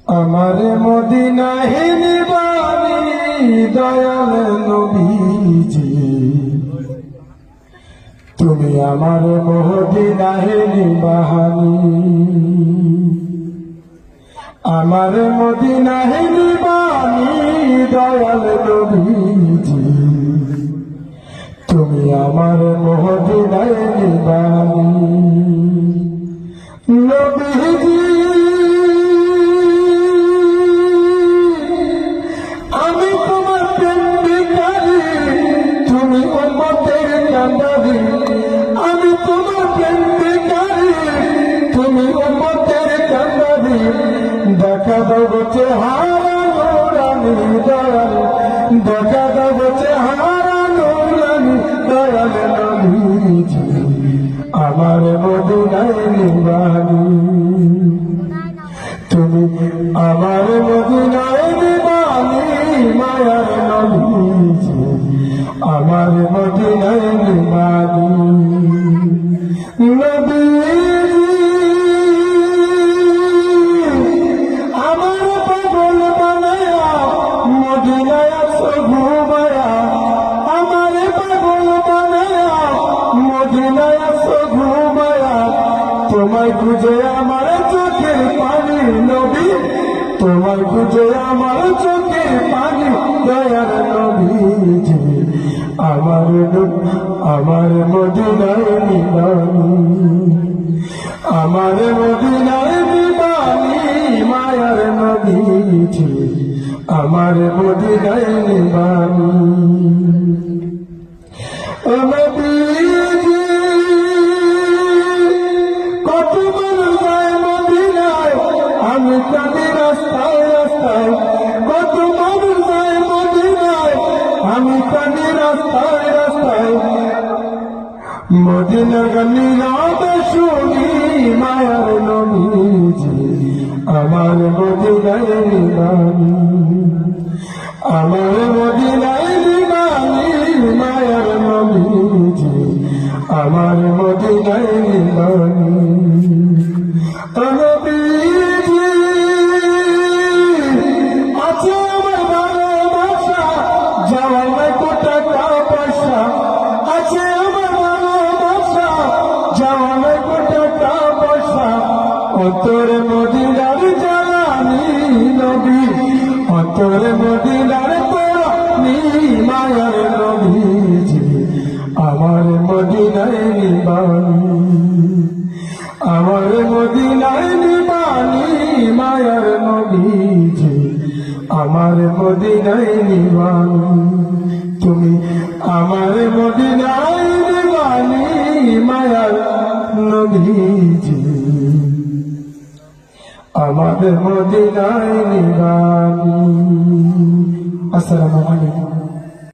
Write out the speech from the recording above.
আমার মদিনায় নিবানি দয়াল নবীজি, তুমি আমার মদিনায় নিবানি। আমার মদিনায় নিবানি দয়াল নবীজি, তুমি আমার মদিনায় নিবানি। নবীজি আমি তোমার প্রেম ভিখারি, তুমি উম্মতের কান্ডারি। আমি তোমার প্রেম ভিখারি, তুমি উম্মতের কান্ডারি। দেখা দাও চেহারা নূরানি দয়াল, দেখা দাও চেহারা নূরানি দয়াল নবীজি, আমার মদিনায় নিবানি। তুমি আমার মদিনায় নিবানি, মায়ার নবীজি, আমার মদিনায় নিবানি। নবীজি আমার পাগল বানায়া মদিনায় আছো ঘুমায়া, আমার পাগল বানায়া মদিনায় আছো ঘুমায়া। তোমায় খুঁজে আমার চোখের পানি নবী, তোমায় খুঁজে আমার চোখের পানি দয়ার নবীজি, আমার মদিনায় নিবানি। আমার মদিনায় নিবানি, মায়ার নবীজি, আমার মদিনায় নিবানি। ও নবীজি কত মানুষ যায় মদিনায়, আমি কাঁদি রাস্তায় রাস্তায়। কত মানুষ যায় মদিনায়, আমি কাঁদি রাস্তায় রাস্তায়। মদিনার নীরব শুনি মায়ার নবীজি, আমার মদিনায় নিবানি। আমার মদিনায় নিবানি, মায়ার নবীজি, আমার মদিনায় নিবানি। নবীজি আছে আমার ভালোবাসা, যাওয়ার নাই টাকা পয়সা। আছে আমার ভালোবাসা, যাওয়ার নাই টাকা পয়সা। অন্তরে মদিনার জ্বালানি নবী, অন্তরে মদিনার তরণী মায়ার নবীজি, আমার মদিনায় নিবানি। আমার মদিনায় নিবানি, মায়ার নবীজি, আমার মদিনায় নিবানি। তুমি আমার মদিনায় নিবানি, মায়ার নবীজি, আমার মদিনায় নিবানি। আসসালামু আলাইকুম।